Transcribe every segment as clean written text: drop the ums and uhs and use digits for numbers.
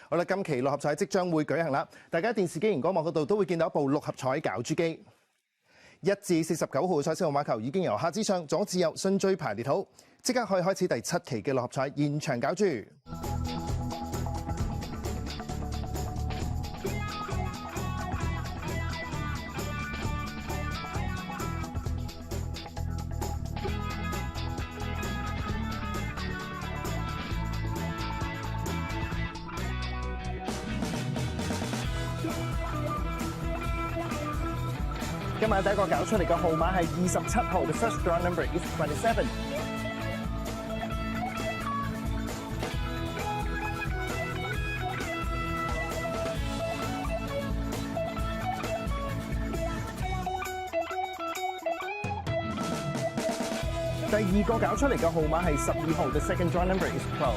好啦，今期六合彩即將會舉行啦，大家電視機熒光幕嗰度都會見到一部六合彩攪珠機。1至49號彩色號碼球已經由下至上、左至右順序排列好，即刻可以開始第7期嘅六合彩現場攪珠。今晚第一個搞出嚟嘅號碼係27號 ，The first draw number is 27。第二個搞出嚟嘅號碼係12號 ，The second draw number is 12。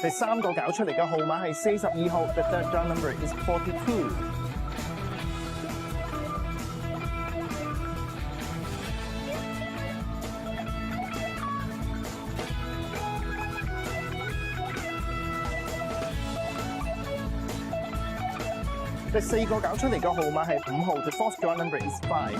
第三個搞出嚟嘅號碼係42號 ，The third draw number is 42。第四個搞出嚟嘅號碼係5號 ，The fourth draw number is 5。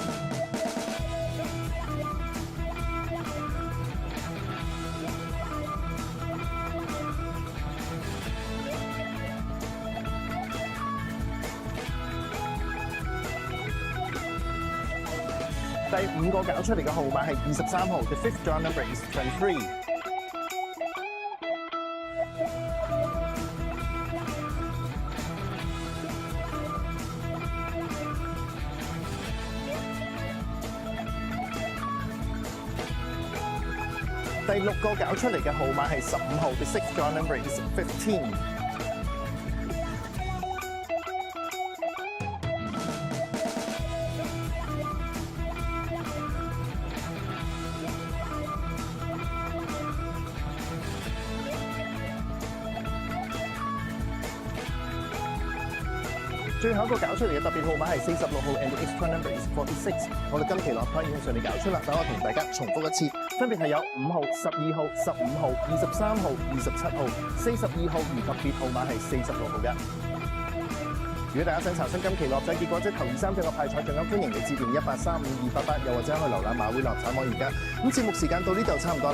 第五個搞出嚟嘅號碼係23號 ，The fifth draw number is 23。第六個搞出嚟嘅號碼係15號 ，The sixth draw number is 15。最後一個搞出嚟嘅特別號碼係46號 ，and the extra number is 46。我哋今期落牌已經順利搞出啦，等我同大家重複一次，分別係有5號、12號、15號、23號、27號、42號，而特別號碼係46號嘅。如果大家想查詢今期落仔結果，即係頭2、3隻個派彩，仲有歡迎你致電1835-288，又或者去瀏覽馬會落彩網頁㗎。咁節目時間到呢度差唔多。